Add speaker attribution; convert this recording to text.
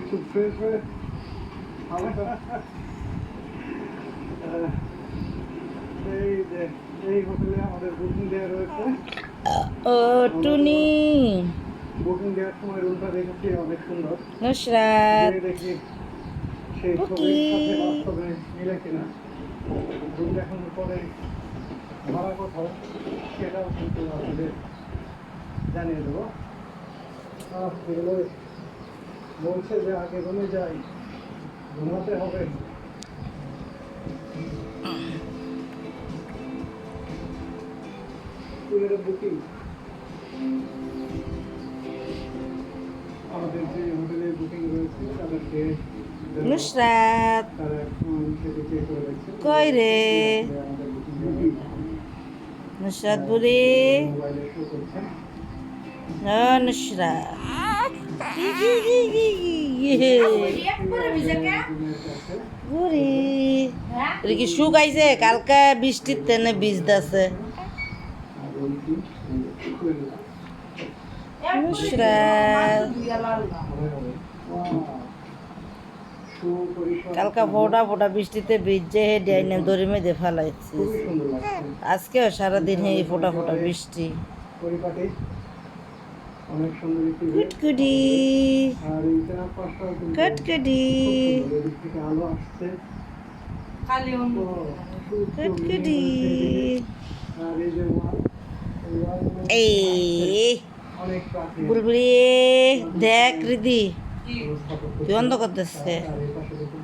Speaker 1: খুব fresh fresh এই যে এই হোটেলে আমাদের বুকিং দেওয়া রয়েছে।
Speaker 2: ও টুনি
Speaker 1: বুকিং দেওয়ার সময় রুমটা দেখেছি অনেক সুন্দর।
Speaker 2: নুসরাত
Speaker 1: যেয়ে দেখি সেই
Speaker 2: বুকি
Speaker 1: ছবির সাথে বাস্তবে মিলে কিনা। রুম দেখানোর পরে ভাড়া কোথাও সেটাও কিন্তু আপনাদের জানিয়ে দেবো। এগুলো বলছে যে আগে রুমে যাই, ঘুমাতে হবে। বুকিং আমাদের যে হোটেলে বুকিং রয়েছে তাদেরকে
Speaker 2: নুসরাত
Speaker 1: তারা সেটি চেক করে দেখছে।
Speaker 2: কই রে
Speaker 1: আমাদের বুকিং
Speaker 2: নুসরাত বুড়ি
Speaker 1: মোবাইলে শো করছে।
Speaker 2: ও নুসরাত বুড়ি এটা কি শুকাইছে কালকা বৃষ্টির তেনে ভিজতেছে নুসরাত কালকা ফোটা ফোটা বৃষ্টিতে ভিজে হে ডাইনে দড়ি মেঝে ফেলাইছি আজকেও সারাদিন হে ফোটা ফোটা বৃষ্টি
Speaker 1: অনেক সুন্দর একটি
Speaker 2: কুটকুটি
Speaker 1: আর এই চারপাশটাও কিন্তু
Speaker 2: কুটকুটি
Speaker 1: এদিক থেকে আলো আসছে।
Speaker 2: কুটকুটি
Speaker 1: আর এই যে
Speaker 2: এই
Speaker 1: অনেক প্রাচীন
Speaker 2: বুলবুলি দেখ রিদি তুই বন্ধ করতেছে
Speaker 1: আর এই পাশে দেখতে